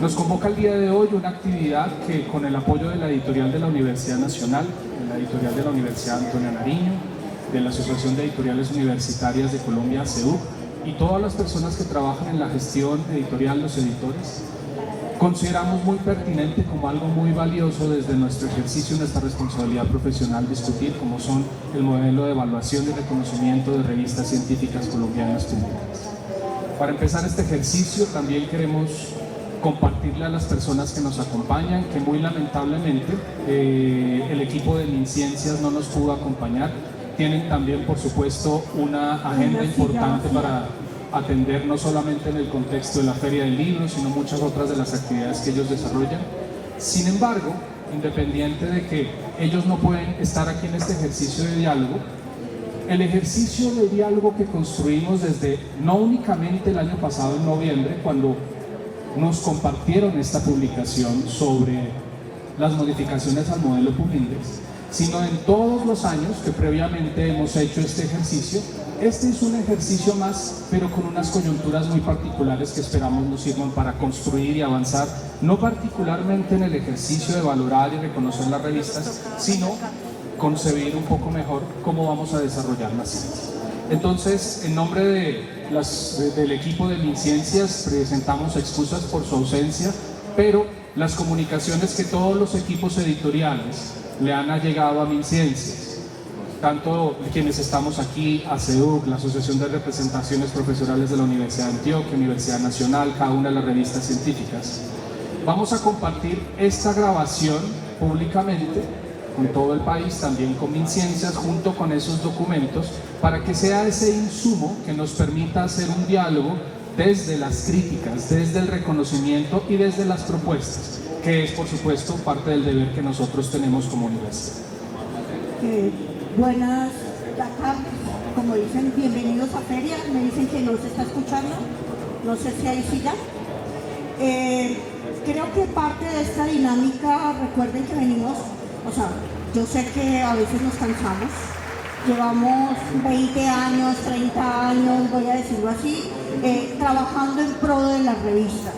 Nos convoca el día de hoy una actividad que, con el apoyo de la editorial de la Universidad Nacional, de la editorial de la Universidad Antonio Nariño, de la Asociación de Editoriales Universitarias de Colombia, ACEUC, y todas las personas que trabajan en la gestión editorial, los editores, consideramos muy pertinente, como algo muy valioso desde nuestro ejercicio y nuestra responsabilidad profesional, discutir cómo son el modelo de evaluación y reconocimiento de revistas científicas colombianas públicas. Para empezar este ejercicio también queremos compartirle a las personas que nos acompañan que muy lamentablemente el equipo de MinCiencias no nos pudo acompañar. Tienen también, por supuesto, una agenda importante para atender, no solamente en el contexto de la Feria del Libro, sino muchas otras de las actividades que ellos desarrollan. Sin embargo, independiente de que ellos no pueden estar aquí en este ejercicio de diálogo, el ejercicio de diálogo que construimos desde, no únicamente el año pasado en noviembre, cuando nos compartieron esta publicación sobre las modificaciones al modelo Publindex, sino en todos los años que previamente hemos hecho este ejercicio. Este es un ejercicio más, pero con unas coyunturas muy particulares que esperamos nos sirvan para construir y avanzar, no particularmente en el ejercicio de valorar y reconocer las revistas, sino concebir un poco mejor cómo vamos a desarrollar la ciencia. Entonces, en nombre del equipo de MinCiencias, presentamos excusas por su ausencia, pero las comunicaciones que todos los equipos editoriales le han allegado a MinCiencias, tanto quienes estamos aquí, ACEUC, la Asociación de Representaciones Profesorales de la Universidad de Antioquia, Universidad Nacional, cada una de las revistas científicas. Vamos a compartir esta grabación públicamente con todo el país, también con MinCiencias, junto con esos documentos, para que sea ese insumo que nos permita hacer un diálogo desde las críticas, desde el reconocimiento y desde las propuestas, que es, por supuesto, parte del deber que nosotros tenemos como universidad. Buenas tardes, como dicen, bienvenidos a Feria. Me dicen que no se está escuchando, no sé si ahí sí ya. Creo que parte de esta dinámica, recuerden que venimos, o sea, yo sé que a veces nos cansamos, llevamos 20 años, 30 años, voy a decirlo así, trabajando en pro de las revistas.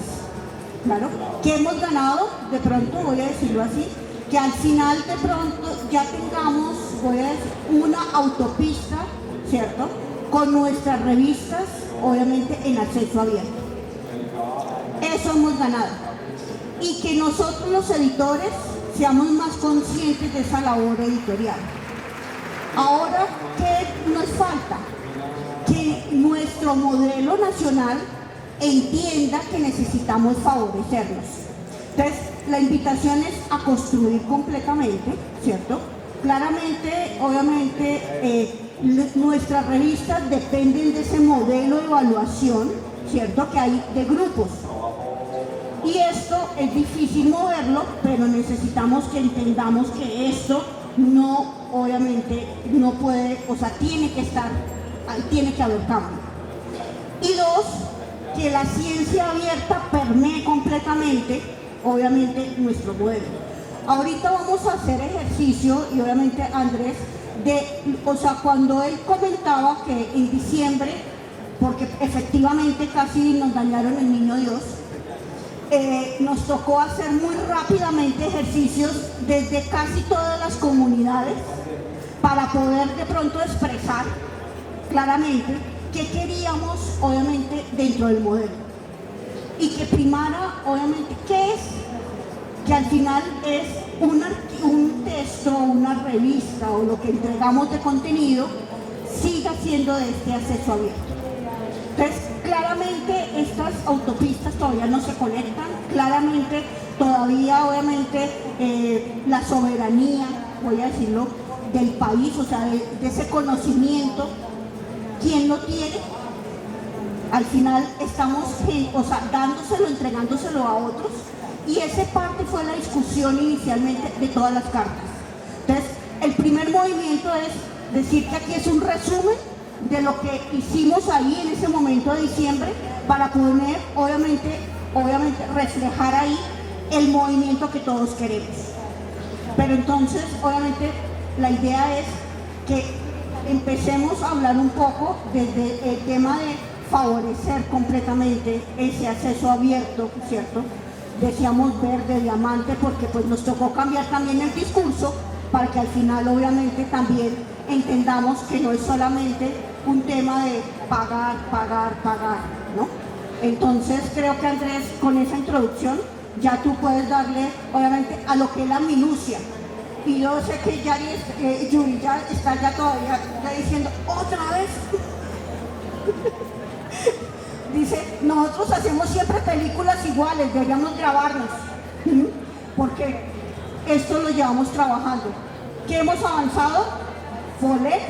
Claro, que hemos ganado, de pronto, voy a decirlo así, que al final de pronto ya tengamos, voy a decir, una autopista, ¿cierto?, con nuestras revistas, obviamente en acceso abierto. Eso hemos ganado. Y que nosotros los editores seamos más conscientes de esa labor editorial. Ahora, ¿qué nos falta? Que nuestro modelo nacional entienda que necesitamos favorecerlos. Entonces, la invitación es a construir completamente, ¿cierto? Claramente, obviamente, nuestras revistas dependen de ese modelo de evaluación, ¿cierto?, que hay de grupos. Y esto es difícil moverlo, pero necesitamos que entendamos que esto no, obviamente, no puede, o sea, tiene que estar, tiene que haber cambio. Y dos, que la ciencia abierta permee completamente, obviamente, nuestro modelo. Ahorita vamos a hacer ejercicio, y obviamente Andrés, o sea, cuando él comentaba que en diciembre, porque efectivamente casi nos dañaron el Niño Dios, nos tocó hacer muy rápidamente ejercicios desde casi todas las comunidades para poder de pronto expresar claramente qué queríamos, obviamente, dentro del modelo, y que primara, obviamente, qué es, que al final es un texto, una revista o lo que entregamos de contenido siga siendo de este acceso abierto. Entonces, claramente estas autopistas todavía no se conectan, claramente todavía, obviamente, la soberanía, voy a decirlo, del país, o sea, de ese conocimiento, ¿quién lo tiene? Al final estamos, o sea, dándoselo, entregándoselo a otros, y esa parte fue la discusión inicialmente de todas las cartas. Entonces, el primer movimiento es decir que aquí es un resumen de lo que hicimos ahí en ese momento de diciembre para poder, obviamente reflejar ahí el movimiento que todos queremos. Pero entonces, obviamente, la idea es que empecemos a hablar un poco desde el tema de favorecer completamente ese acceso abierto, ¿cierto? decíamos verde, diamante, porque pues nos tocó cambiar también el discurso para que al final obviamente también entendamos que no es solamente un tema de pagar, ¿no? Entonces creo que Andrés, con esa introducción ya tú puedes darle obviamente a lo que es la minucia. Y yo sé que Yuri ya está ya todavía diciendo otra vez. Dice, nosotros hacemos siempre películas iguales, deberíamos grabarnos, porque esto lo llevamos trabajando. ¿Qué hemos avanzado? FOLET,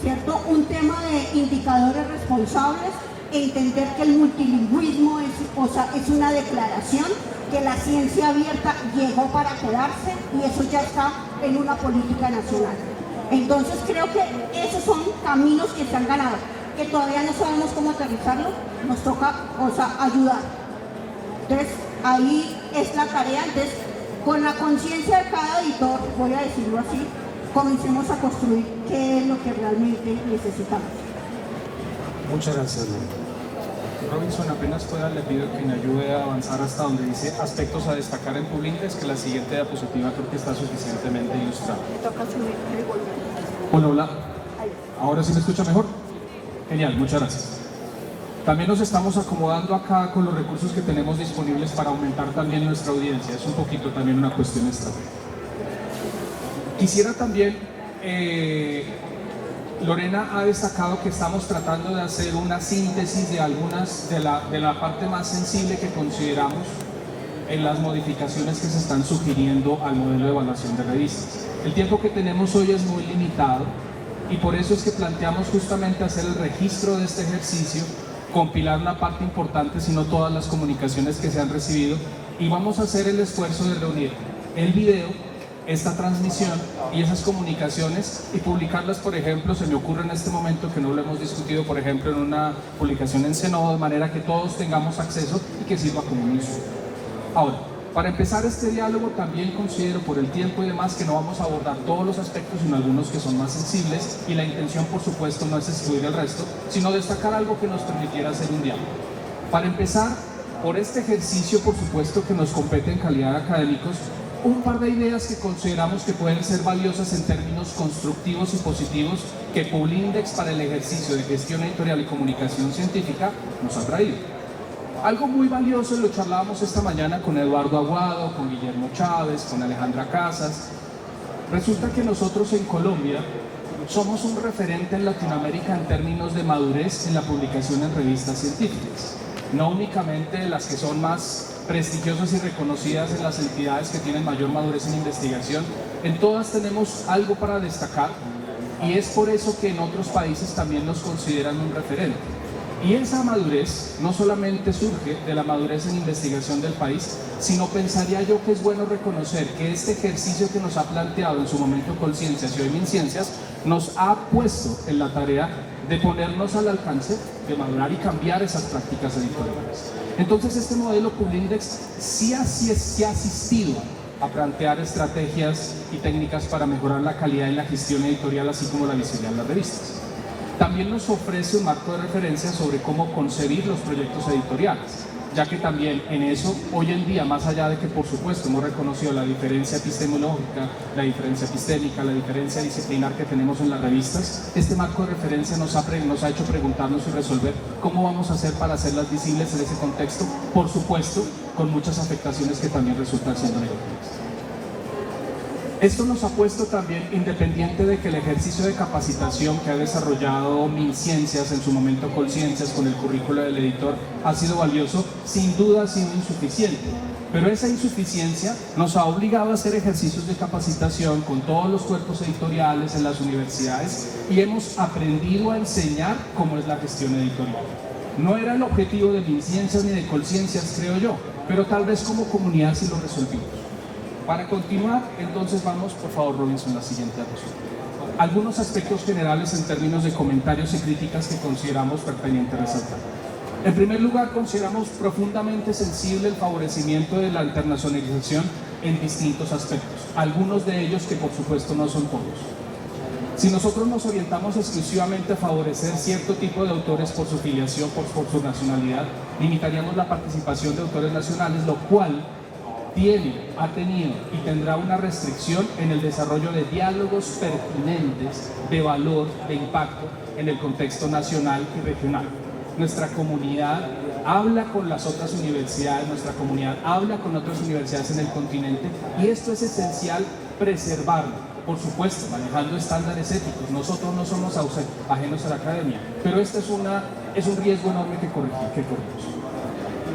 ¿cierto? Un tema de indicadores responsables, entender que el multilingüismo es una declaración, que la ciencia abierta llegó para quedarse y eso ya está en una política nacional. Entonces creo que esos son caminos que se han ganado, que todavía no sabemos cómo aterrizarlo, nos toca ayudar. Entonces ahí es la tarea. Entonces, con la conciencia de cada editor, voy a decirlo así, comencemos a construir qué es lo que realmente necesitamos. Muchas gracias, Robinson. Apenas pueda, le pido que me ayude a avanzar hasta donde dice aspectos a destacar en Publindex, que la siguiente diapositiva creo que está suficientemente ilustrada. Me toca subir el volumen. Hola, hola. ¿Ahora sí me escucha mejor? Genial, muchas gracias. También nos estamos acomodando acá con los recursos que tenemos disponibles para aumentar también nuestra audiencia. Es un poquito también una cuestión estratégica. Quisiera también, Lorena ha destacado que estamos tratando de hacer una síntesis de algunas de la parte más sensible que consideramos en las modificaciones que se están sugiriendo al modelo de evaluación de revistas. El tiempo que tenemos hoy es muy limitado y por eso es que planteamos justamente hacer el registro de este ejercicio, compilar una parte importante, sino todas las comunicaciones que se han recibido, y vamos a hacer el esfuerzo de reunir el video, esta transmisión y esas comunicaciones y publicarlas, por ejemplo, se me ocurre en este momento que no lo hemos discutido, por ejemplo, en una publicación en Zenodo, de manera que todos tengamos acceso y que sirva como un insumo. Ahora, para empezar este diálogo también considero, por el tiempo y demás, que no vamos a abordar todos los aspectos, sino algunos que son más sensibles, y la intención, por supuesto, no es excluir el resto, sino destacar algo que nos permitiera hacer un diálogo. Para empezar, por este ejercicio, por supuesto, que nos compete en calidad de académicos, un par de ideas que consideramos que pueden ser valiosas en términos constructivos y positivos que Publindex para el ejercicio de gestión editorial y comunicación científica nos ha traído. Algo muy valioso, lo charlábamos esta mañana con Eduardo Aguado, con Guillermo Chávez, con Alejandra Casas. Resulta que nosotros en Colombia somos un referente en Latinoamérica en términos de madurez en la publicación en revistas científicas. No únicamente las que son más prestigiosas y reconocidas en las entidades que tienen mayor madurez en investigación, en todas tenemos algo para destacar, y es por eso que en otros países también nos consideran un referente. Y esa madurez no solamente surge de la madurez en investigación del país, sino pensaría yo que es bueno reconocer que este ejercicio que nos ha planteado en su momento Colciencias y hoy MinCiencias nos ha puesto en la tarea de ponernos al alcance de madurar y cambiar esas prácticas editoriales. Entonces este modelo Publindex sí ha asistido a plantear estrategias y técnicas para mejorar la calidad en la gestión editorial, así como la visibilidad de las revistas. También nos ofrece un marco de referencia sobre cómo concebir los proyectos editoriales, ya que también en eso, hoy en día, más allá de que por supuesto hemos reconocido la diferencia epistemológica, la diferencia epistémica, la diferencia disciplinar que tenemos en las revistas, este marco de referencia nos ha hecho preguntarnos y resolver cómo vamos a hacer para hacerlas visibles en ese contexto, por supuesto, con muchas afectaciones que también resultan siendo negativas. Esto nos ha puesto también, independiente de que el ejercicio de capacitación que ha desarrollado MinCiencias, en su momento Colciencias, con el currículo del editor, ha sido valioso, sin duda ha sido insuficiente. Pero esa insuficiencia nos ha obligado a hacer ejercicios de capacitación con todos los cuerpos editoriales en las universidades y hemos aprendido a enseñar cómo es la gestión editorial. No era el objetivo de MinCiencias ni de Colciencias, creo yo, pero tal vez como comunidad sí lo resolvimos. Para continuar, entonces vamos, por favor, Robinson, la siguiente diapositiva. Algunos aspectos generales en términos de comentarios y críticas que consideramos pertinente resaltar. En primer lugar, consideramos profundamente sensible el favorecimiento de la internacionalización en distintos aspectos, algunos de ellos que por supuesto no son todos. Si nosotros nos orientamos exclusivamente a favorecer cierto tipo de autores por su filiación, por su nacionalidad, limitaríamos la participación de autores nacionales, lo cual ha tenido y tendrá una restricción en el desarrollo de diálogos pertinentes de valor, de impacto en el contexto nacional y regional. Nuestra comunidad habla con las otras universidades, nuestra comunidad habla con otras universidades en el continente, y esto es esencial preservarlo, por supuesto, manejando estándares éticos. Nosotros no somos ajenos a la academia, pero este es un riesgo enorme que corremos.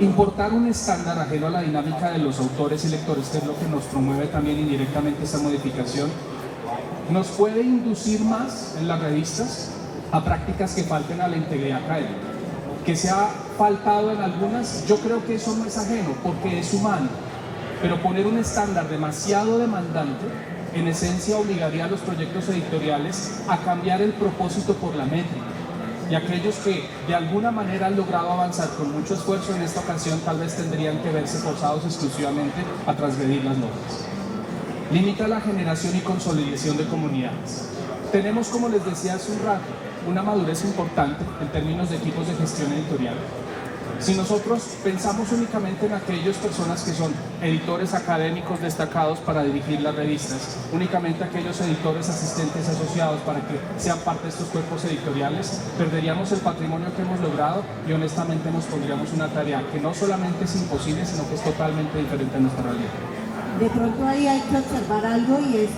Importar un estándar ajeno a la dinámica de los autores y lectores, que es lo que nos promueve también indirectamente esta modificación, nos puede inducir más en las revistas a prácticas que falten a la integridad académica. Que se ha faltado en algunas, yo creo que eso no es ajeno, porque es humano, pero poner un estándar demasiado demandante, en esencia obligaría a los proyectos editoriales a cambiar el propósito por la métrica. Y aquellos que de alguna manera han logrado avanzar con mucho esfuerzo en esta ocasión tal vez tendrían que verse forzados exclusivamente a transgredir las normas. Limita la generación y consolidación de comunidades. Tenemos, como les decía hace un rato, una madurez importante en términos de equipos de gestión editorial. Si nosotros pensamos únicamente en aquellas personas que son editores académicos destacados para dirigir las revistas, únicamente aquellos editores asistentes asociados para que sean parte de estos cuerpos editoriales, perderíamos el patrimonio que hemos logrado y honestamente nos pondríamos una tarea que no solamente es imposible, sino que es totalmente diferente a nuestra realidad. De pronto ahí hay que observar algo, y es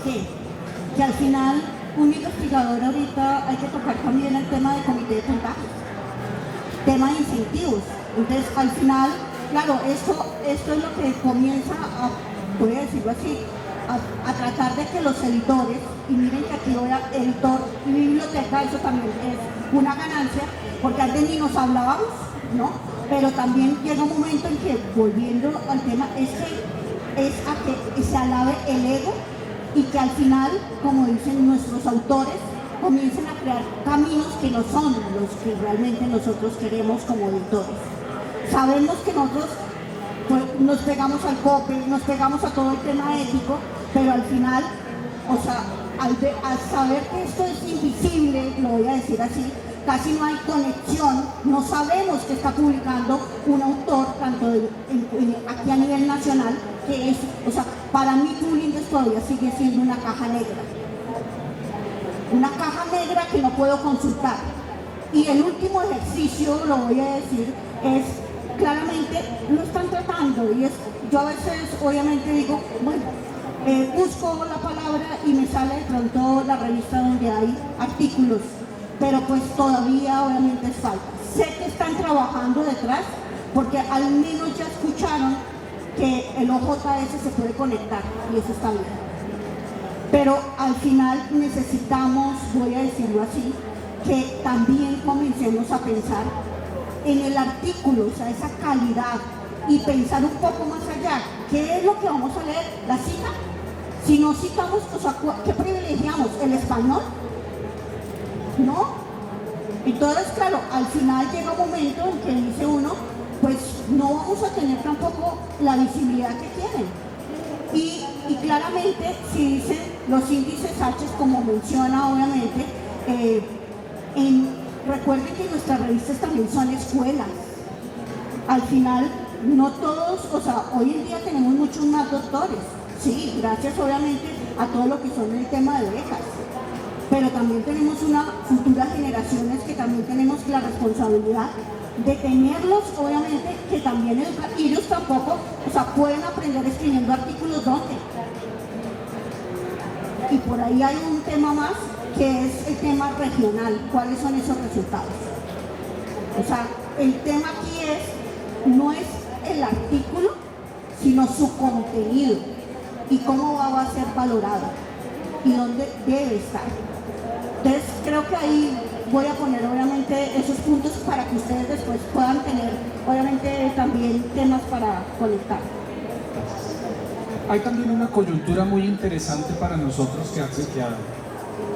que al final un investigador ahorita hay que tocar también el tema del comité de puntaje, tema de incentivos. Entonces, al final, claro, esto es lo que comienza a, voy a decirlo así, a tratar de que los editores, y miren que aquí voy a editor y biblioteca, eso también es una ganancia, porque antes ni nos hablábamos, ¿no? Pero también llega un momento en que, volviendo al tema, es a que se alabe el ego y que al final, como dicen nuestros autores, comiencen a crear caminos que no son los que realmente nosotros queremos como editores. Sabemos que nosotros pues, nos pegamos al COPE, nos pegamos a todo el tema ético, pero al final, o sea, al saber que esto es invisible, lo voy a decir así, casi no hay conexión, no sabemos que está publicando un autor, tanto aquí a nivel nacional, que es, o sea, para mí Tulindes todavía sigue siendo una caja negra. Una caja negra que no puedo consultar. Y el último ejercicio, lo voy a decir, es claramente lo están tratando, y es, yo a veces obviamente digo, bueno, busco la palabra y me sale de pronto la revista donde hay artículos, pero pues todavía obviamente es falta. Sé que están trabajando detrás, porque al menos ya escucharon que el OJS se puede conectar, y eso está bien. Pero al final necesitamos, voy a decirlo así, que también comencemos a pensar en el artículo, o sea, esa calidad, y pensar un poco más allá. ¿Qué es lo que vamos a leer? ¿La cita? Si no citamos, o sea, ¿qué privilegiamos? ¿El español? ¿No? Entonces, claro, al final llega un momento en que dice uno, pues no vamos a tener tampoco la visibilidad que quieren. Y claramente, si dicen los índices H, como menciona obviamente, recuerden que nuestras revistas también son escuelas. Al final, no todos, o sea, hoy en día tenemos muchos más doctores, sí, gracias obviamente a todo lo que son el tema de becas, pero también tenemos una futuras generaciones que también tenemos la responsabilidad de tenerlos, obviamente, que también educar. Y ellos tampoco, o sea, pueden aprender escribiendo artículos ¿dónde? Y por ahí hay un tema más, que es el tema regional. ¿Cuáles son esos resultados? O sea, el tema aquí no es el artículo, sino su contenido y cómo va a ser valorado y dónde debe estar. Entonces, creo que ahí voy a poner obviamente esos puntos para que ustedes después puedan tener obviamente también temas para conectar. Hay también una coyuntura muy interesante para nosotros que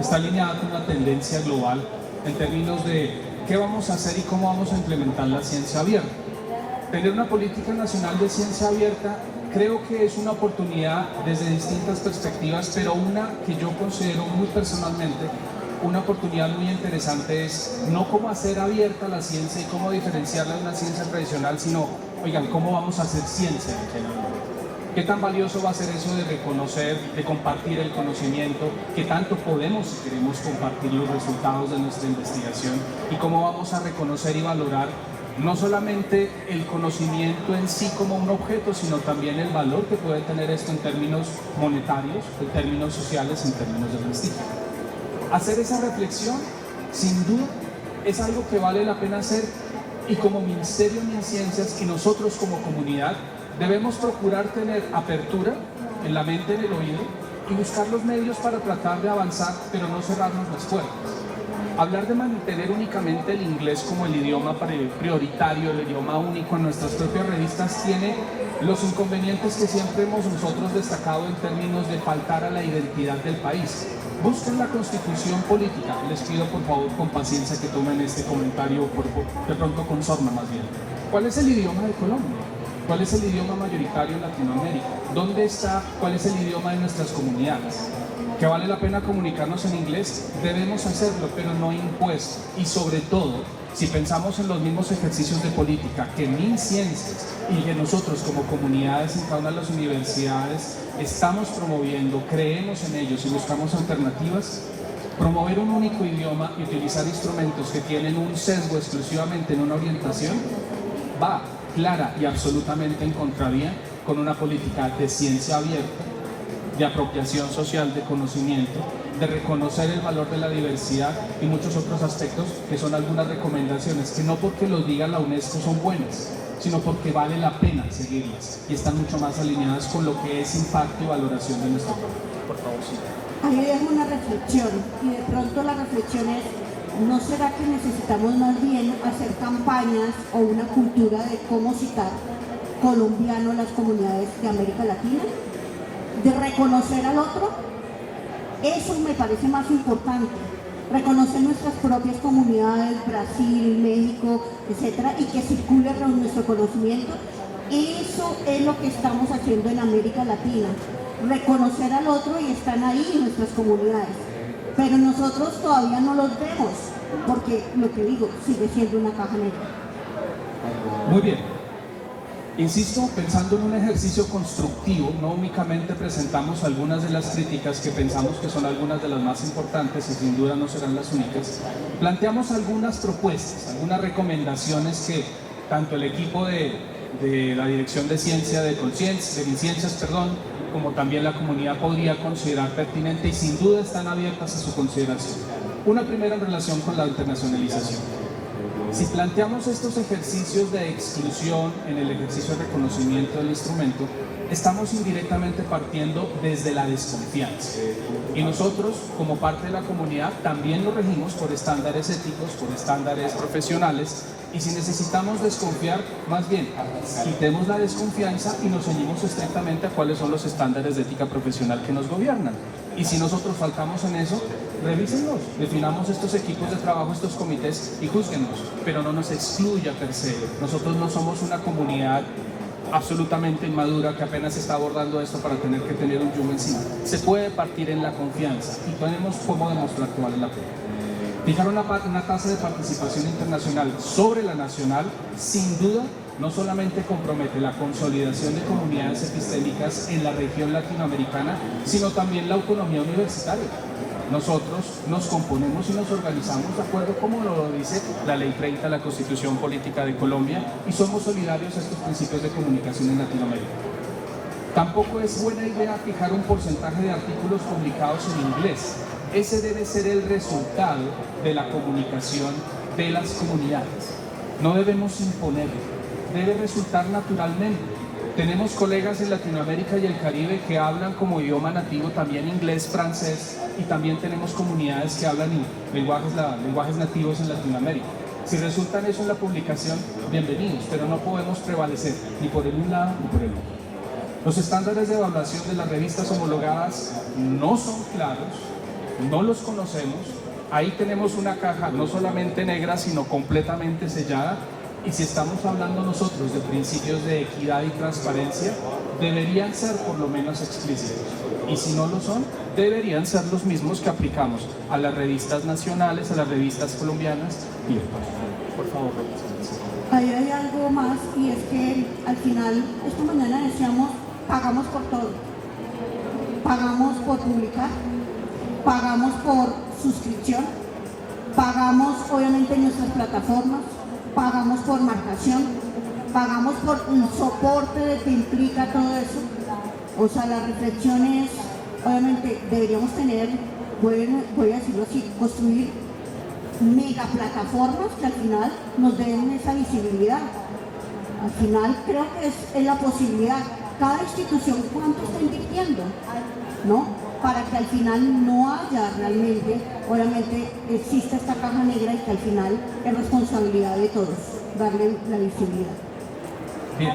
está alineada con una tendencia global en términos de qué vamos a hacer y cómo vamos a implementar la ciencia abierta. Tener una política nacional de ciencia abierta creo que es una oportunidad desde distintas perspectivas, pero una que yo considero muy personalmente una oportunidad muy interesante es no cómo hacer abierta la ciencia y cómo diferenciarla de una ciencia tradicional, sino, oigan, cómo vamos a hacer ciencia en general. ¿Qué tan valioso va a ser eso de reconocer, de compartir el conocimiento? ¿Qué tanto podemos y queremos compartir los resultados de nuestra investigación? ¿Y cómo vamos a reconocer y valorar no solamente el conocimiento en sí como un objeto, sino también el valor que puede tener esto en términos monetarios, en términos sociales, en términos de prestigio? Hacer esa reflexión, sin duda, es algo que vale la pena hacer, y como Ministerio de Ciencias y nosotros como comunidad debemos procurar tener apertura en la mente, en el oído, y buscar los medios para tratar de avanzar, pero no cerrarnos las puertas. Hablar de mantener únicamente el inglés como el idioma prioritario, el idioma único en nuestras propias revistas, tiene los inconvenientes que siempre hemos nosotros destacado en términos de faltar a la identidad del país. Busquen la constitución política. Les pido por favor con paciencia que tomen este comentario, de pronto con sorna más bien. ¿Cuál es el idioma de Colombia? ¿Cuál es el idioma mayoritario en Latinoamérica? ¿Dónde está? ¿Cuál es el idioma de nuestras comunidades? ¿Que vale la pena comunicarnos en inglés? Debemos hacerlo, pero no impuesto. Y sobre todo, si pensamos en los mismos ejercicios de política que MinCiencias y que nosotros como comunidades en cada una de las universidades estamos promoviendo, creemos en ellos y buscamos alternativas, promover un único idioma y utilizar instrumentos que tienen un sesgo exclusivamente en una orientación va clara y absolutamente en contravía con una política de ciencia abierta, de apropiación social de conocimiento, de reconocer el valor de la diversidad y muchos otros aspectos que son algunas recomendaciones que no porque los diga la UNESCO son buenas, sino porque vale la pena seguirlas y están mucho más alineadas con lo que es impacto y valoración de nuestro pueblo. Por favor, sí. Ahí dejo una reflexión, y de pronto la reflexión es: ¿no será que necesitamos más bien hacer campañas o una cultura de cómo citar colombiano las comunidades de América Latina? De reconocer al otro, eso me parece más importante. Reconocer nuestras propias comunidades, Brasil, México, etcétera, y que circule nuestro conocimiento. Eso es lo que estamos haciendo en América Latina. Reconocer al otro, y están ahí nuestras comunidades. Pero nosotros todavía no los vemos, porque lo que digo, sigue siendo una caja negra. Muy bien. Insisto, pensando en un ejercicio constructivo, no únicamente presentamos algunas de las críticas que pensamos que son algunas de las más importantes y sin duda no serán las únicas, planteamos algunas propuestas, algunas recomendaciones que tanto el equipo de la Dirección de Ciencia de MinCiencias, como también la comunidad podría considerar pertinente y sin duda están abiertas a su consideración. Una primera en relación con la internacionalización. Si planteamos estos ejercicios de exclusión en el ejercicio de reconocimiento del instrumento, estamos indirectamente partiendo desde la desconfianza. Y nosotros, como parte de la comunidad, también lo regimos por estándares éticos, por estándares profesionales, y si necesitamos desconfiar, más bien, quitemos la desconfianza y nos ceñimos estrictamente a cuáles son los estándares de ética profesional que nos gobiernan. Y si nosotros faltamos en eso, revísenlos, definamos estos equipos de trabajo, estos comités y júzguennos, pero no nos excluya per se. Nosotros no somos una comunidad absolutamente inmadura que apenas está abordando esto para tener que tener un yugo encima. Se puede partir en la confianza y tenemos cómo demostrar que vale la pena. Fijar una tasa de participación internacional sobre la nacional, sin duda, no solamente compromete la consolidación de comunidades epistémicas en la región latinoamericana, sino también la autonomía universitaria. Nosotros nos componemos y nos organizamos de acuerdo como lo dice la Ley 30 de la Constitución Política de Colombia y somos solidarios a estos principios de comunicación en Latinoamérica. Tampoco es buena idea fijar un porcentaje de artículos publicados en inglés. Ese debe ser el resultado de la comunicación de las comunidades. No debemos imponerlo, debe resultar naturalmente. Tenemos colegas en Latinoamérica y el Caribe que hablan como idioma nativo también inglés, francés, y también tenemos comunidades que hablan lenguajes nativos en Latinoamérica. Si resultan eso en la publicación, bienvenidos, pero no podemos prevalecer ni por el un lado ni por el otro. Los estándares de evaluación de las revistas homologadas no son claros, no los conocemos. Ahí tenemos una caja no solamente negra, sino completamente sellada. Y si estamos hablando nosotros de principios de equidad y transparencia, deberían ser por lo menos explícitos. Y si no lo son, deberían ser los mismos que aplicamos a las revistas nacionales, a las revistas colombianas y demás. Por favor, ahí hay algo más, y es que al final, esta mañana decíamos pagamos por todo. Pagamos por publicar, pagamos por suscripción, pagamos obviamente en nuestras plataformas, pagamos por marcación, pagamos por el soporte que implica todo eso. O sea, la reflexión es, obviamente deberíamos tener, voy a decirlo así, construir mega plataformas que al final nos den esa visibilidad. Al final creo que es la posibilidad. Cada institución cuánto está invirtiendo, ¿no? Para que al final no haya realmente, obviamente existe esta caja negra y que al final es responsabilidad de todos darle la visibilidad. Bien,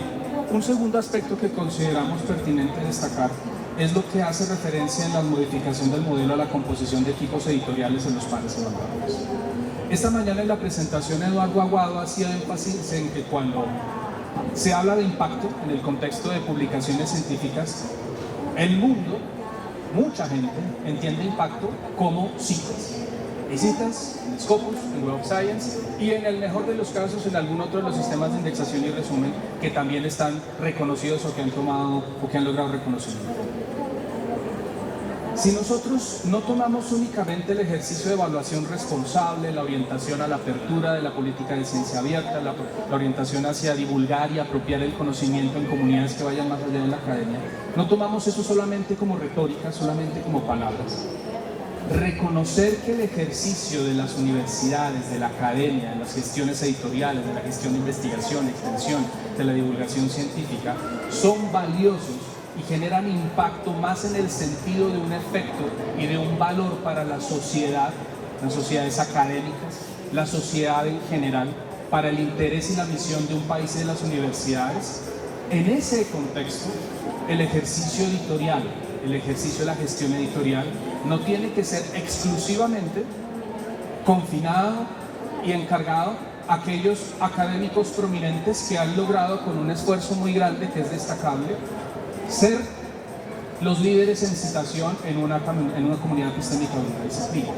un segundo aspecto que consideramos pertinente destacar es lo que hace referencia en la modificación del modelo a la composición de equipos editoriales en los pares evaluados. Esta mañana en la presentación Eduardo Aguado hacía énfasis en que cuando se habla de impacto en el contexto de publicaciones científicas, el mundo, mucha gente, entiende impacto como citas. Hay citas en Scopus, en Web of Science y en el mejor de los casos en algún otro de los sistemas de indexación y resumen que también están reconocidos o que han tomado o que han logrado reconocimiento. Si nosotros no tomamos únicamente el ejercicio de evaluación responsable, la orientación a la apertura de la política de ciencia abierta, la orientación hacia divulgar y apropiar el conocimiento en comunidades que vayan más allá de la academia, no tomamos eso solamente como retórica, solamente como palabras. Reconocer que el ejercicio de las universidades, de la academia, de las gestiones editoriales, de la gestión de investigación, extensión, de la divulgación científica, son valiosos y generan impacto más en el sentido de un efecto y de un valor para la sociedad, las sociedades académicas, la sociedad en general, para el interés y la misión de un país y de las universidades. En ese contexto, el ejercicio editorial, el ejercicio de la gestión editorial, no tiene que ser exclusivamente confinado y encargado a aquellos académicos prominentes que han logrado con un esfuerzo muy grande, que es destacable, ser los líderes en citación en una comunidad epistémica de una disciplina.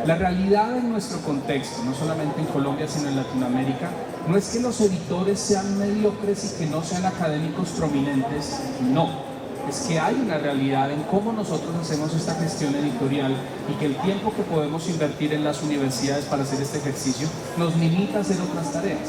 La realidad en nuestro contexto, no solamente en Colombia sino en Latinoamérica, no es que los editores sean mediocres y que no sean académicos prominentes, no. Es que hay una realidad en cómo nosotros hacemos esta gestión editorial y que el tiempo que podemos invertir en las universidades para hacer este ejercicio nos limita a hacer otras tareas.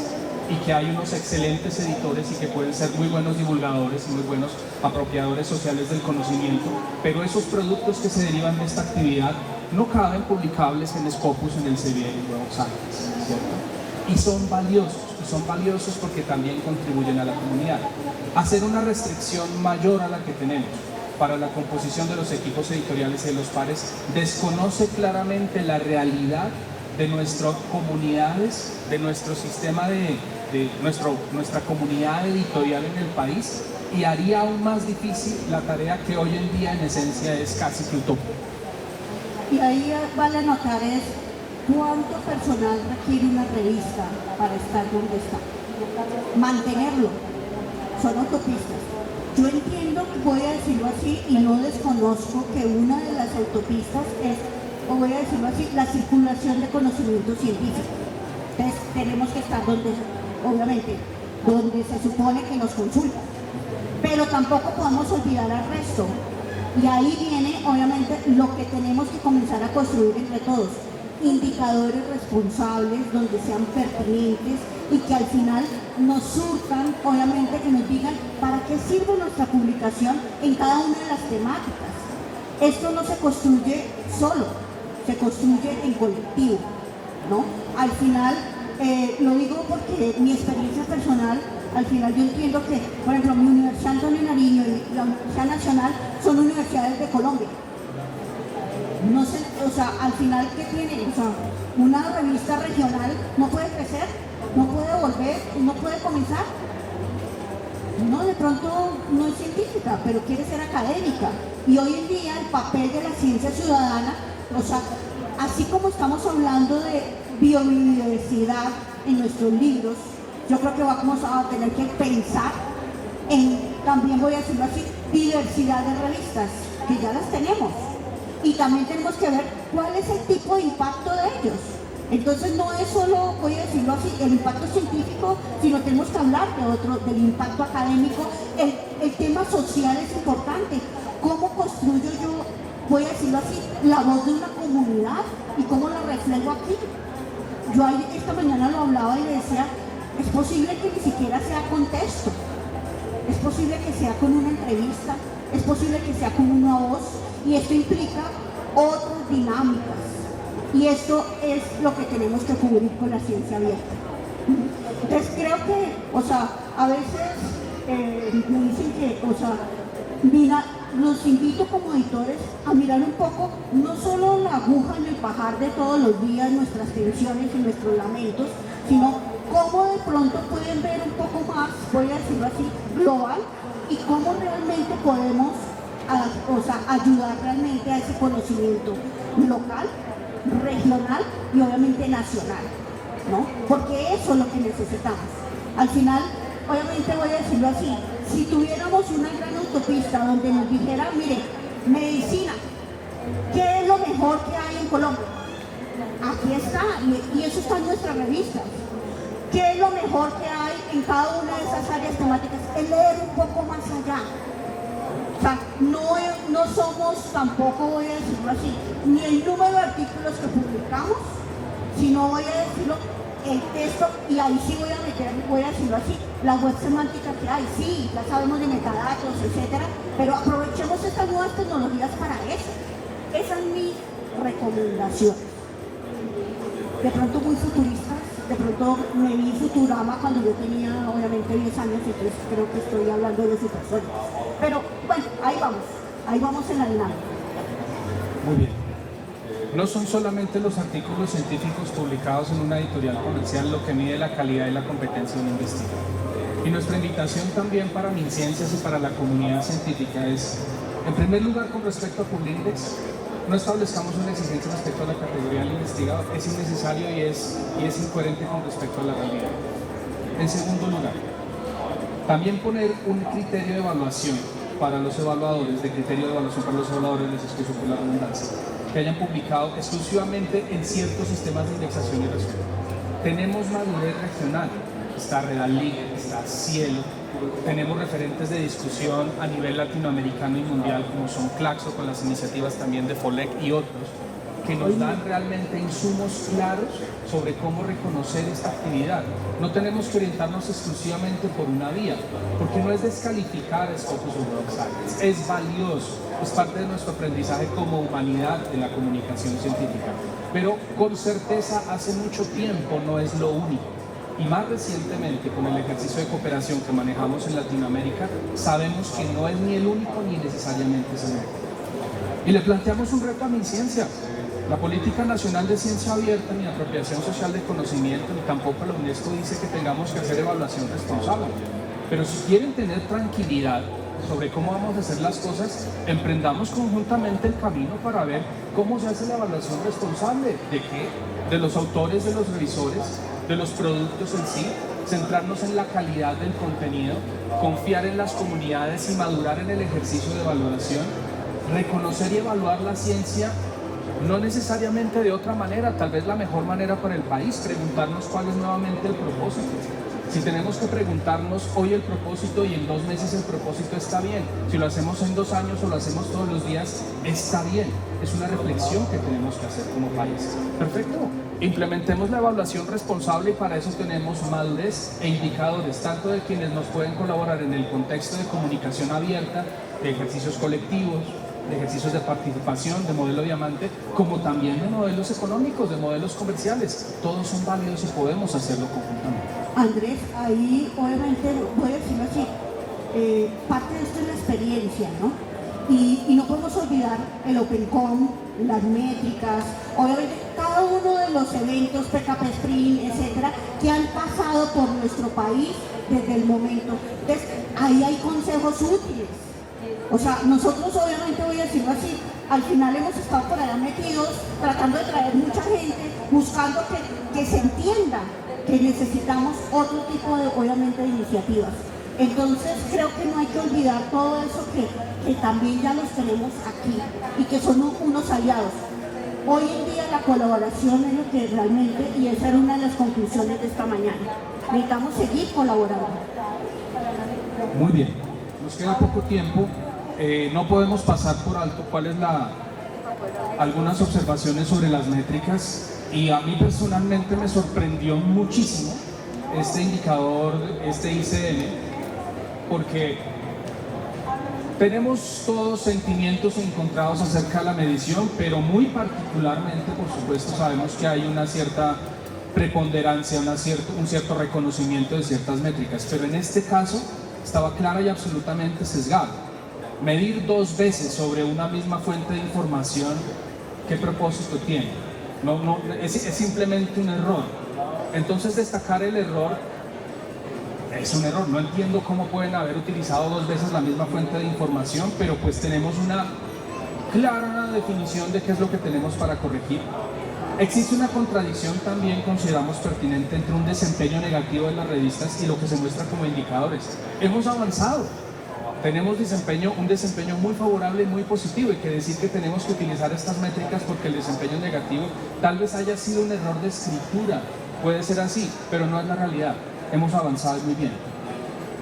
Y que hay unos excelentes editores y que pueden ser muy buenos divulgadores y muy buenos apropiadores sociales del conocimiento, pero esos productos que se derivan de esta actividad no caben publicables en Scopus, en el CBE y en Web of Science, ¿cierto? Y son valiosos porque también contribuyen a la comunidad. Hacer una restricción mayor a la que tenemos para la composición de los equipos editoriales y de los pares desconoce claramente la realidad de nuestras comunidades, de nuestro sistema nuestra comunidad editorial en el país, y haría aún más difícil la tarea que hoy en día en esencia es casi que utópica. Y ahí vale notar es cuánto personal requiere una revista para estar donde está. Mantenerlo, son autopistas. Yo entiendo, voy a decirlo así, y no desconozco que una de las autopistas es, o voy a decirlo así, la circulación de conocimiento científico. Entonces tenemos que estar donde, obviamente, donde se supone que nos consultan. Pero tampoco podemos olvidar al resto. Y ahí viene, obviamente, lo que tenemos que comenzar a construir entre todos. Indicadores responsables, donde sean pertinentes y que al final nos surtan, obviamente, que nos digan para qué sirve nuestra publicación en cada una de las temáticas. Esto no se construye solo, se construye en colectivo, ¿no? Al final, lo digo porque mi experiencia personal, al final yo entiendo que, por ejemplo, mi Universidad Antonio Nariño y la Universidad Nacional son universidades de Colombia. No sé, o sea, al final, ¿qué tiene? O sea, una revista regional no puede crecer, no puede volver, no puede comenzar. No, de pronto no es científica, pero quiere ser académica. Y hoy en día el papel de la ciencia ciudadana, o sea, así como estamos hablando de biodiversidad en nuestros libros, yo creo que vamos a tener que pensar en, también voy a decirlo así, diversidad de revistas, que ya las tenemos. Y también tenemos que ver cuál es el tipo de impacto de ellos. Entonces no es solo, voy a decirlo así, el impacto científico, sino tenemos que hablar del impacto académico. El tema social es importante. ¿Cómo construyo yo, voy a decirlo así, la voz de una comunidad y cómo la reflejo aquí? Yo esta mañana lo hablaba y le decía, es posible que ni siquiera sea con texto, es posible que sea con una entrevista, es posible que sea con una voz, y esto implica otras dinámicas. Y esto es lo que tenemos que cubrir con la ciencia abierta. Entonces creo que, a veces me dicen que, mira, los invito como editores a mirar un poco, no solo la aguja en el pajar de todos los días, nuestras tensiones y nuestros lamentos, sino cómo de pronto pueden ver un poco más, voy a decirlo así, global, y cómo realmente podemos ayudar realmente a ese conocimiento local, regional y obviamente nacional, ¿no? Porque eso es lo que necesitamos. Al final, obviamente voy a decirlo así, si tuviéramos una gran autopista donde nos dijera, mire, medicina, ¿qué es lo mejor que hay en Colombia? Aquí está, y eso está en nuestras revistas. ¿Qué es lo mejor que hay en cada una de esas áreas temáticas? Es leer un poco más allá. O sea, no somos tampoco, voy a decirlo así, ni el número de artículos que publicamos, sino voy a decirlo, el texto, y ahí sí voy a decirlo así, la web semántica que hay, sí, ya sabemos de metadatos, etcétera, pero aprovechemos estas nuevas tecnologías para eso. Esa es mi recomendación. De pronto muy futuristas, de pronto me vi Futurama cuando yo tenía obviamente 10 años, entonces creo que estoy hablando de supersónicos. Pero bueno, ahí vamos en la dinámica. Muy bien. No son solamente los artículos científicos publicados en una editorial comercial lo que mide la calidad y la competencia de un investigador. Y nuestra invitación también para MinCiencias y para la comunidad científica es, en primer lugar, con respecto a Publindex, no establezcamos una exigencia respecto a la categoría del investigador, es innecesario y es incoherente con respecto a la realidad. En segundo lugar, también poner un criterio de evaluación para los evaluadores, les excuso por la redundancia, que hayan publicado exclusivamente en ciertos sistemas de indexación y resumen. Tenemos madurez regional, está Redalic, está Cielo, tenemos referentes de discusión a nivel latinoamericano y mundial como son Claxo, con las iniciativas también de FOLEC y otros, que nos dan realmente insumos claros sobre cómo reconocer esta actividad. No tenemos que orientarnos exclusivamente por una vía, porque no es descalificar Scopus of Web Science, es valioso, es parte de nuestro aprendizaje como humanidad de la comunicación científica, pero con certeza hace mucho tiempo no es lo único. Y más recientemente, con el ejercicio de cooperación que manejamos en Latinoamérica, sabemos que no es ni el único ni necesariamente es el mejor. Y le planteamos un reto a MinCiencias. La Política Nacional de Ciencia Abierta ni apropiación social de conocimiento, ni tampoco la UNESCO dice que tengamos que hacer evaluación responsable. Pero si quieren tener tranquilidad sobre cómo vamos a hacer las cosas, emprendamos conjuntamente el camino para ver cómo se hace la evaluación responsable. ¿De qué? De los autores, de los revisores, de los productos en sí, centrarnos en la calidad del contenido, confiar en las comunidades y madurar en el ejercicio de valoración, reconocer y evaluar la ciencia, no necesariamente de otra manera, tal vez la mejor manera para el país, preguntarnos cuál es nuevamente el propósito. Si tenemos que preguntarnos hoy el propósito y en 2 meses el propósito está bien, si lo hacemos en 2 años o lo hacemos todos los días, está bien. Es una reflexión que tenemos que hacer como país. Perfecto. Implementemos la evaluación responsable y para eso tenemos madurez e indicadores, tanto de quienes nos pueden colaborar en el contexto de comunicación abierta, de ejercicios colectivos, de ejercicios de participación, de modelo diamante, como también de modelos económicos, de modelos comerciales. Todos son válidos y podemos hacerlo conjuntamente. Andrés, ahí obviamente voy a decirlo así, parte de esto es la experiencia, ¿no? Y no podemos olvidar el OpenCom, las métricas, obviamente cada uno de los eventos, PKP Sprint, etcétera, que han pasado por nuestro país desde el momento. Entonces, ahí hay consejos útiles. O sea, nosotros obviamente, voy a decirlo así, al final hemos estado por allá metidos, tratando de traer mucha gente, buscando que se entienda que necesitamos otro tipo de, obviamente, de iniciativas. Entonces creo que no hay que olvidar todo eso que también ya los tenemos aquí y que son unos aliados. Hoy en día la colaboración es lo que realmente, y esa era una de las conclusiones de esta mañana, necesitamos seguir colaborando. Muy bien, nos queda poco tiempo, no podemos pasar por alto algunas observaciones sobre las métricas, y a mí personalmente me sorprendió muchísimo este indicador, este ICN, porque tenemos todos sentimientos encontrados acerca de la medición, pero muy particularmente, por supuesto, sabemos que hay una cierta preponderancia, un cierto reconocimiento de ciertas métricas, pero en este caso estaba clara y absolutamente sesgado. Medir dos veces sobre una misma fuente de información, ¿qué propósito tiene? Es simplemente un error. Entonces, destacar el error es un error. No entiendo cómo pueden haber utilizado dos veces la misma fuente de información, pero pues tenemos una clara definición de qué es lo que tenemos para corregir. Existe una contradicción también, consideramos pertinente, entre un desempeño negativo de las revistas y lo que se muestra como indicadores. Hemos avanzado, tenemos un desempeño muy favorable y muy positivo, y que decir que tenemos que utilizar estas métricas porque el desempeño es negativo tal vez haya sido un error de escritura, puede ser así, pero no es la realidad. Hemos avanzado muy bien.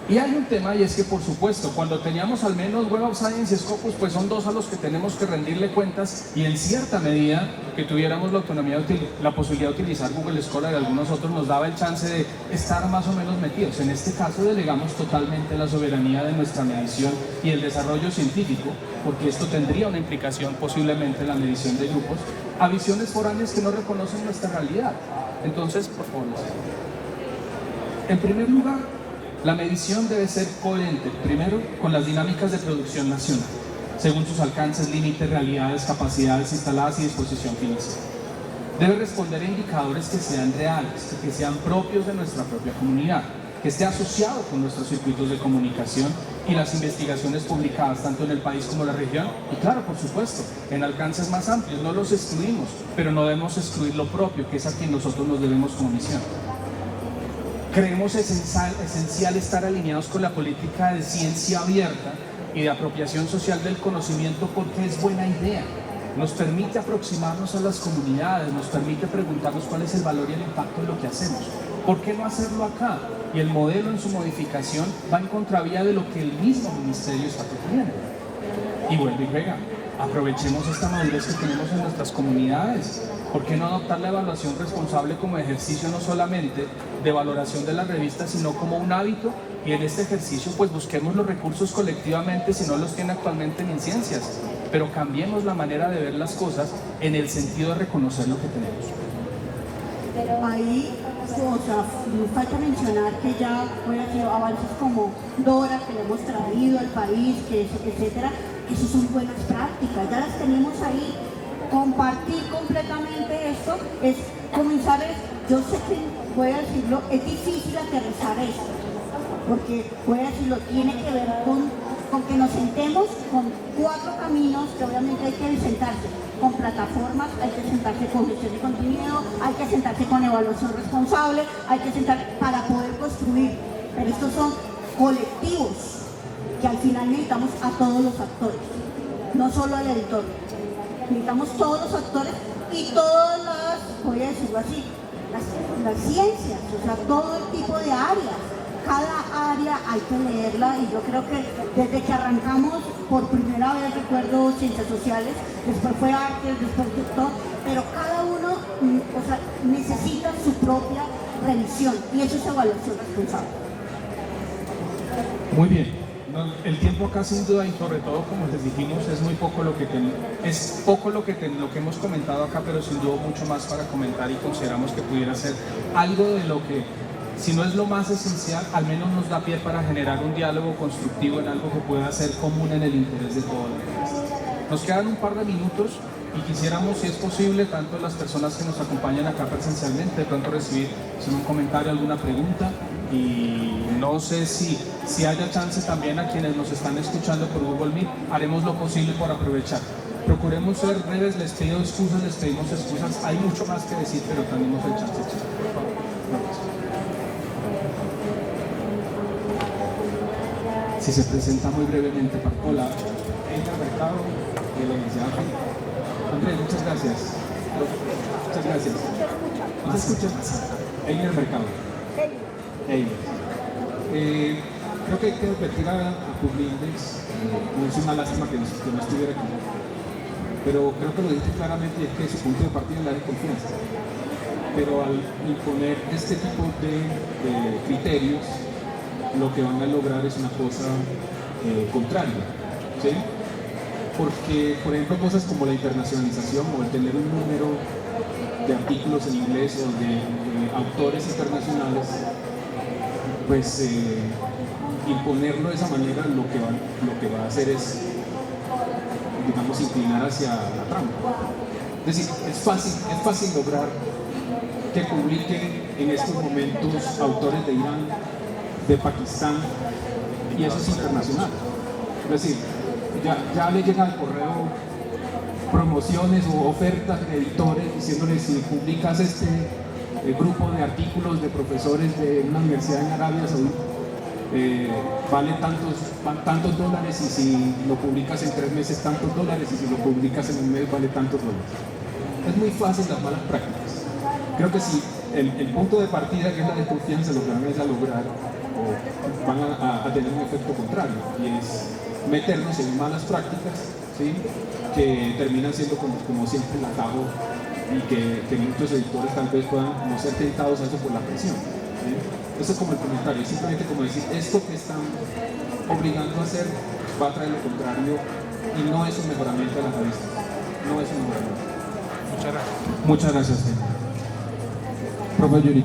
Y hay un tema, y es que, por supuesto, cuando teníamos al menos Web of Science y Scopus, pues son dos a los que tenemos que rendirle cuentas, y en cierta medida que tuviéramos la posibilidad de utilizar Google Scholar y algunos otros, nos daba el chance de estar más o menos metidos. En este caso delegamos totalmente la soberanía de nuestra medición y el desarrollo científico, porque esto tendría una implicación posiblemente en la medición de grupos, a visiones foráneas que no reconocen nuestra realidad. Entonces, por favor, en primer lugar, la medición debe ser coherente, primero, con las dinámicas de producción nacional, según sus alcances, límites, realidades, capacidades instaladas y disposición financiera. Debe responder a indicadores que sean reales, que sean propios de nuestra propia comunidad, que esté asociado con nuestros circuitos de comunicación y las investigaciones publicadas tanto en el país como en la región, y claro, por supuesto, en alcances más amplios. No los excluimos, pero no debemos excluir lo propio, que es a quien nosotros nos debemos como misión. Creemos esencial estar alineados con la política de ciencia abierta y de apropiación social del conocimiento, porque es buena idea. Nos permite aproximarnos a las comunidades, nos permite preguntarnos cuál es el valor y el impacto de lo que hacemos. ¿Por qué no hacerlo acá? Y el modelo en su modificación va en contravía de lo que el mismo ministerio está proponiendo. Y vuelve y juega. Aprovechemos esta madurez que tenemos en nuestras comunidades. ¿Por qué no adoptar la evaluación responsable como ejercicio no solamente de valoración de las revistas, sino como un hábito? Y en este ejercicio pues busquemos los recursos colectivamente, si no los tiene actualmente en ciencias, pero cambiemos la manera de ver las cosas en el sentido de reconocer lo que tenemos. Ahí, nos falta mencionar que ya puede ser avances como Dora, que le hemos traído al país, etcétera. Esas son buenas prácticas, ya las tenemos ahí. Compartir completamente esto es comenzar. Yo sé que, voy a decirlo, es difícil aterrizar esto, porque voy a decirlo, tiene que ver con que nos sentemos con 4 caminos que obviamente hay que sentarse. Con plataformas, hay que sentarse con gestión de contenido, hay que sentarse con evaluación responsable, hay que sentarse para poder construir. Pero estos son colectivos que al final necesitamos a todos los actores, no solo al editor. Necesitamos todos los actores y todas las, voy a decirlo así, las ciencias, o sea, todo el tipo de áreas. Cada área hay que leerla, y yo creo que desde que arrancamos por primera vez, recuerdo ciencias sociales, después fue arte, después todo, pero cada uno necesita su propia revisión, y eso es evaluación responsable. Muy bien. El tiempo acá sin duda, y sobre todo, como les dijimos, es muy poco lo que lo que hemos comentado acá, pero sin duda mucho más para comentar, y consideramos que pudiera ser algo de lo que, si no es lo más esencial, al menos nos da pie para generar un diálogo constructivo en algo que pueda ser común en el interés de todos los demás. Nos quedan un par de minutos y quisiéramos, si es posible, tanto las personas que nos acompañan acá presencialmente, de pronto recibir un comentario, alguna pregunta. Y no sé si haya chance también a quienes nos están escuchando por Google Meet, haremos lo posible por aprovechar. Procuremos ser breves, les pido excusas, les pedimos excusas, hay mucho más que decir, pero tenemos el chance. Por favor. Si se presenta muy brevemente, Hola, Edgar Mercado, de la Universidad. Andrés, muchas gracias. Muchas gracias. ¿No se escucha? Einer Mercado. Einer. Creo que hay que advertir a Publindex, es una lástima que no estuviera aquí, pero creo que lo dije claramente, es que su punto de partida es la de confianza. Pero al imponer este tipo de criterios, lo que van a lograr es una cosa contraria, ¿sí? Porque, por ejemplo, cosas como la internacionalización o el tener un número de artículos en inglés o de autores internacionales, pues imponerlo de esa manera lo que va a hacer es, digamos, inclinar hacia la trampa. Es decir, es fácil lograr que publiquen en estos momentos autores de Irán, de Pakistán, y eso es internacional. Es decir, ya le llega al correo promociones o ofertas de editores diciéndoles: si publicas este grupo de artículos de profesores de una universidad en Arabia Saudí, vale tantos dólares, y si lo publicas en 3 meses tantos dólares, y si lo publicas en un mes vale tantos dólares. Es muy fácil las malas prácticas. Creo que si el punto de partida, que es la desconfianza, lo que van a lograr, o van a tener un efecto contrario, y es meternos en malas prácticas, ¿sí? Que terminan siendo como siempre el atajo, y que muchos editores tal vez puedan no ser tentados a eso por la presión, ¿sí? Eso es como el comentario, simplemente como decir, esto que están obligando a hacer va a traer lo contrario, y no es un mejoramiento de las revistas, no es un mejoramiento. Muchas gracias. Muchas gracias, señor. Profe Yuri.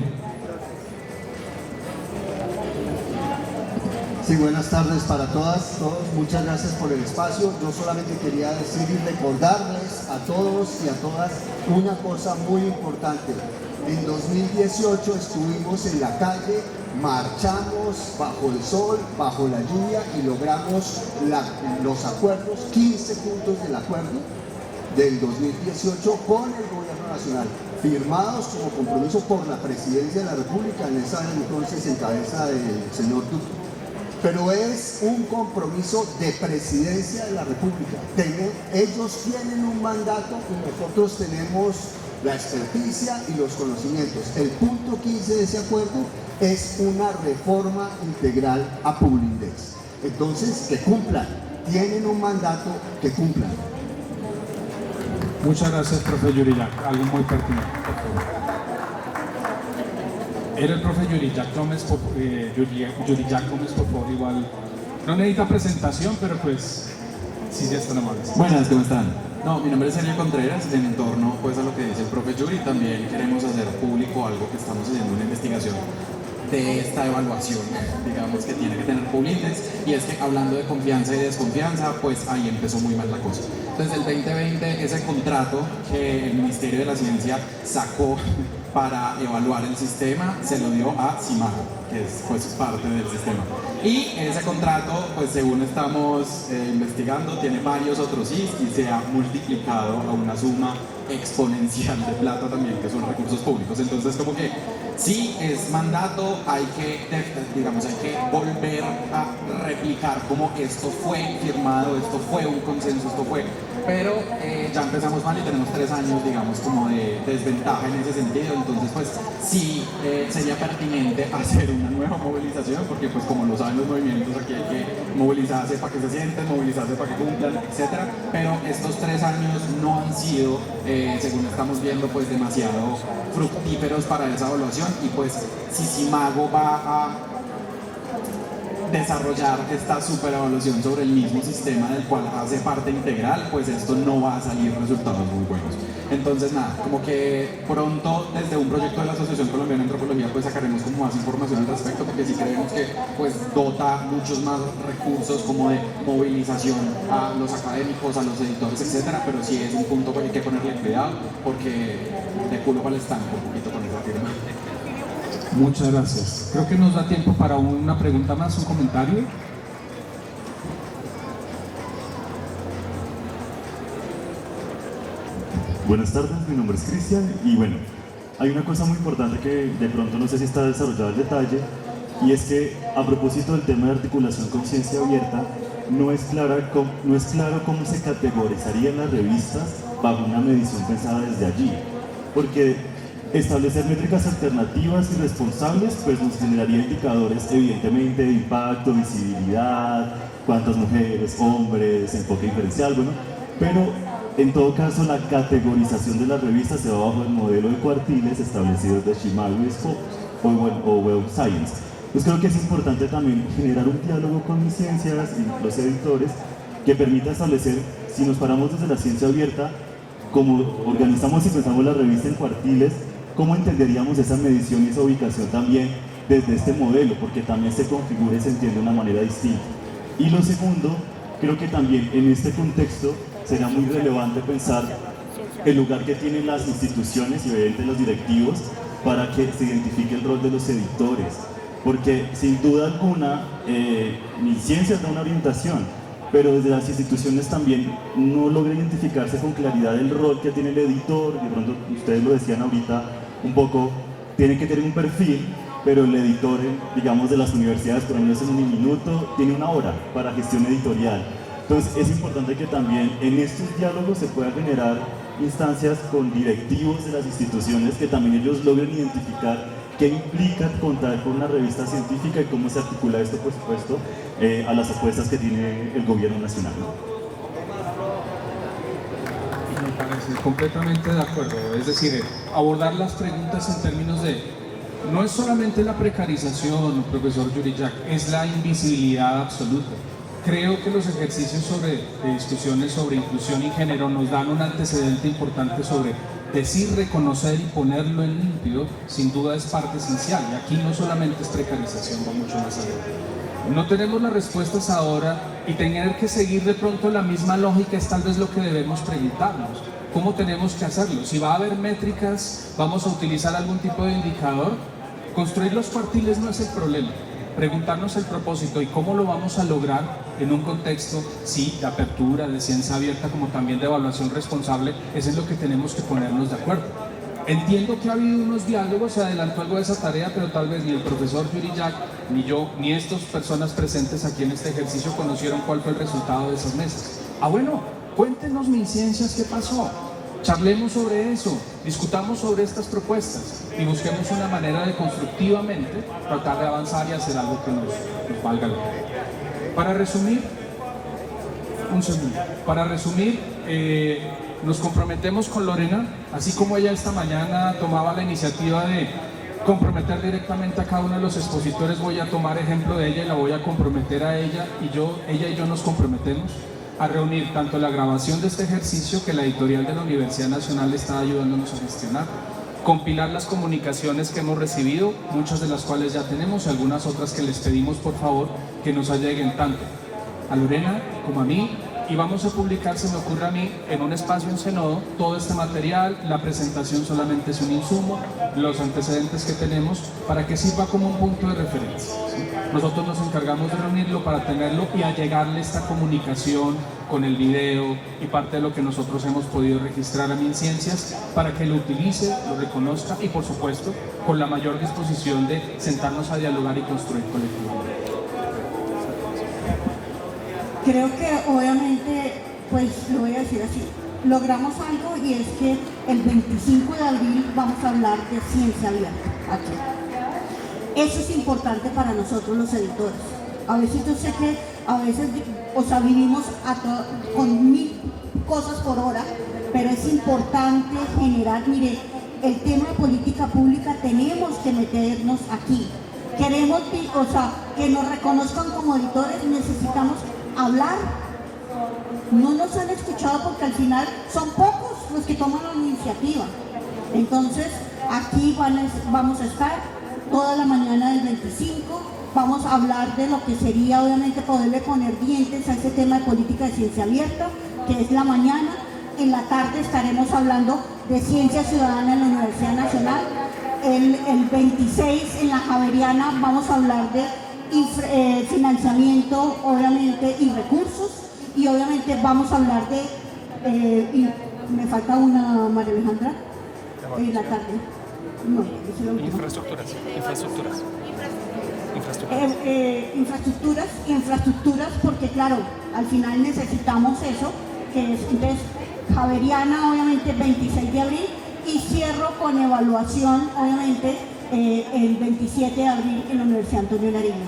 Sí, buenas tardes para todas, todos. Muchas gracias por el espacio. Yo solamente quería decir y recordarles a todos y a todas una cosa muy importante. En 2018 estuvimos en la calle, marchamos bajo el sol, bajo la lluvia, y logramos los acuerdos, 15 puntos del acuerdo del 2018 con el Gobierno Nacional, firmados como compromiso por la Presidencia de la República, en esa entonces en cabeza del señor Duque. Pero es un compromiso de Presidencia de la República. Ellos tienen un mandato y nosotros tenemos la experticia y los conocimientos. El punto 15 de ese acuerdo es una reforma integral a Publindex. Entonces, que cumplan. Tienen un mandato, que cumplan. Muchas gracias, profe Yuriyak. Algo muy pertinente, por favor. Era el profe Yuriyak Gómez, Yuriyak Gómez, por favor, igual. No necesita presentación, pero pues sí, ya están amables. Buenas, ¿cómo están? No, mi nombre es Sergio Contreras. En torno pues a lo que dice el profe Yuri, también queremos hacer público algo que estamos haciendo, una investigación de esta evaluación, digamos, que tiene que tener Publindex, y es que, hablando de confianza y desconfianza, pues ahí empezó muy mal la cosa. Desde el 2020, ese contrato que el Ministerio de la Ciencia sacó para evaluar el sistema se lo dio a Simago, que es pues parte del sistema. Y ese contrato, pues según estamos investigando, tiene varios otros sí, y se ha multiplicado a una suma exponencial de plata también, que son recursos públicos. Entonces, como que sí es mandato, hay que volver a replicar como esto fue firmado, esto fue un consenso, esto fue, pero ya empezamos mal y tenemos 3 años, digamos, como de desventaja en ese sentido. Entonces, pues sí sería pertinente hacer una nueva movilización, porque pues como lo saben los movimientos, aquí hay que movilizarse para que se sienten, movilizarse para que cumplan, etcétera. Pero estos 3 años no han sido, según estamos viendo, pues demasiado fructíferos para esa evaluación, y pues si Simago va a desarrollar esta super evaluación sobre el mismo sistema del cual hace parte integral, pues esto no va a salir resultados muy buenos. Entonces nada, como que pronto desde un proyecto de la Asociación Colombiana de Antropología pues sacaremos como más información al respecto, porque sí creemos que pues dota muchos más recursos como de movilización a los académicos, a los editores, etcétera, pero sí es un punto que hay que ponerle cuidado, porque de culo para el estanco un poquito con esa firma. Muchas gracias. Creo que nos da tiempo para una pregunta más, un comentario. Buenas tardes, mi nombre es Cristian, y bueno, hay una cosa muy importante que de pronto no sé si está desarrollado el detalle, y es que a propósito del tema de articulación con ciencia abierta, no es claro cómo se categorizarían las revistas bajo una medición pensada desde allí, porque establecer métricas alternativas y responsables pues nos generaría indicadores evidentemente de impacto, visibilidad, cuántas mujeres, hombres, enfoque diferencial, bueno, pero en todo caso la categorización de las revistas se va bajo el modelo de cuartiles establecidos de Shimaru y Scopus o Web Science. Pues creo que es importante también generar un diálogo con mis ciencias y los editores que permita establecer, si nos paramos desde la ciencia abierta, como organizamos y pensamos la revista en cuartiles, cómo entenderíamos esa medición y esa ubicación también desde este modelo, porque también se configura y se entiende de una manera distinta. Y lo segundo, creo que también en este contexto será muy relevante pensar el lugar que tienen las instituciones y obviamente los directivos para que se identifique el rol de los editores, porque sin duda alguna mi ciencia da una orientación, pero desde las instituciones también no logra identificarse con claridad el rol que tiene el editor. De pronto ustedes lo decían ahorita un poco, tiene que tener un perfil, pero el editor, digamos, de las universidades, por lo menos en un minuto, tiene una hora para gestión editorial. Entonces es importante que también en estos diálogos se pueda generar instancias con directivos de las instituciones que también ellos logren identificar qué implica contar con una revista científica y cómo se articula esto, por supuesto, a las apuestas que tiene el gobierno nacional, ¿no? Me parece completamente de acuerdo, es decir, abordar las preguntas en términos de, no es solamente la precarización, profesor Yuriyak, es la invisibilidad absoluta. Creo que los ejercicios de discusiones sobre inclusión y género nos dan un antecedente importante sobre decir, reconocer y ponerlo en limpio, sin duda es parte esencial, y aquí no solamente es precarización, va mucho más allá. No tenemos las respuestas ahora y tener que seguir de pronto la misma lógica es tal vez lo que debemos preguntarnos. ¿Cómo tenemos que hacerlo? Si va a haber métricas, vamos a utilizar algún tipo de indicador. Construir los cuartiles no es el problema. Preguntarnos el propósito y cómo lo vamos a lograr en un contexto, sí, de apertura, de ciencia abierta, como también de evaluación responsable, es en lo que tenemos que ponernos de acuerdo. Entiendo que ha habido unos diálogos, se adelantó algo de esa tarea, pero tal vez ni el profesor Yuriyak, ni yo, ni estas personas presentes aquí en este ejercicio conocieron cuál fue el resultado de esas mesas. Ah, bueno, cuéntenos, mis ciencias, qué pasó. Charlemos sobre eso, discutamos sobre estas propuestas y busquemos una manera de constructivamente tratar de avanzar y hacer algo que nos valga la pena. Para resumir, nos comprometemos con Lorena, así como ella esta mañana tomaba la iniciativa de comprometer directamente a cada uno de los expositores, voy a tomar ejemplo de ella y la voy a comprometer a ella y yo nos comprometemos a reunir tanto la grabación de este ejercicio que la editorial de la Universidad Nacional está ayudándonos a gestionar, compilar las comunicaciones que hemos recibido, muchas de las cuales ya tenemos y algunas otras que les pedimos por favor que nos alleguen tanto a Lorena como a mí, y vamos a publicar, se me ocurre a mí, en un espacio en Senodo, todo este material. La presentación solamente es un insumo, los antecedentes que tenemos, para que sirva como un punto de referencia, ¿sí? Nosotros nos encargamos de reunirlo para tenerlo y allegarle esta comunicación con el video y parte de lo que nosotros hemos podido registrar a MinCiencias para que lo utilice, lo reconozca y por supuesto con la mayor disposición de sentarnos a dialogar y construir colectivamente. Creo que obviamente, pues lo voy a decir así, logramos algo y es que el 25 de abril vamos a hablar de ciencia abierta aquí. Eso es importante para nosotros los editores. A veces yo sé que vivimos con 1000 cosas por hora, pero es importante generar, mire, el tema de política pública tenemos que meternos aquí. Queremos, que nos reconozcan como editores, necesitamos hablar. No nos han escuchado porque al final son pocos los que toman la iniciativa. Entonces aquí vamos a estar toda la mañana del 25, vamos a hablar de lo que sería obviamente poderle poner dientes a ese tema de política de ciencia abierta, que es la mañana. En la tarde estaremos hablando de ciencia ciudadana en la Universidad Nacional. El 26 en la Javeriana vamos a hablar de financiamiento, obviamente, y recursos, y obviamente vamos a hablar de y me falta una, María Alejandra, en la tarde. No, infraestructuras. infraestructuras, porque claro, al final necesitamos eso, que es, entonces, Javeriana, obviamente, 26 de abril, y cierro con evaluación, obviamente, el 27 de abril en la Universidad Antonio Nariño.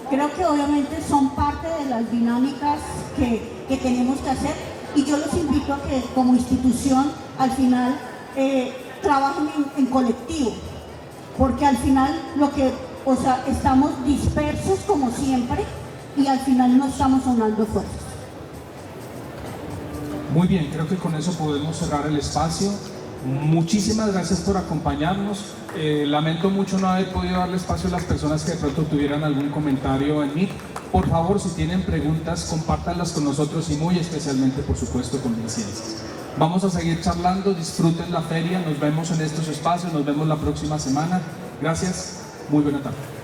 Creo que obviamente son parte de las dinámicas que tenemos que hacer, y yo los invito a que como institución al final trabajen en colectivo, porque al final estamos dispersos como siempre y al final no estamos unando fuerzas. Muy bien, creo que con eso podemos cerrar el espacio. Muchísimas gracias por acompañarnos. Lamento mucho no haber podido darle espacio a las personas que de pronto tuvieran algún comentario en mí. Por favor, si tienen preguntas, compártanlas con nosotros y muy especialmente, por supuesto, con Ciencias. Vamos a seguir charlando, disfruten la feria, nos vemos en estos espacios, nos vemos la próxima semana. Gracias, muy buena tarde.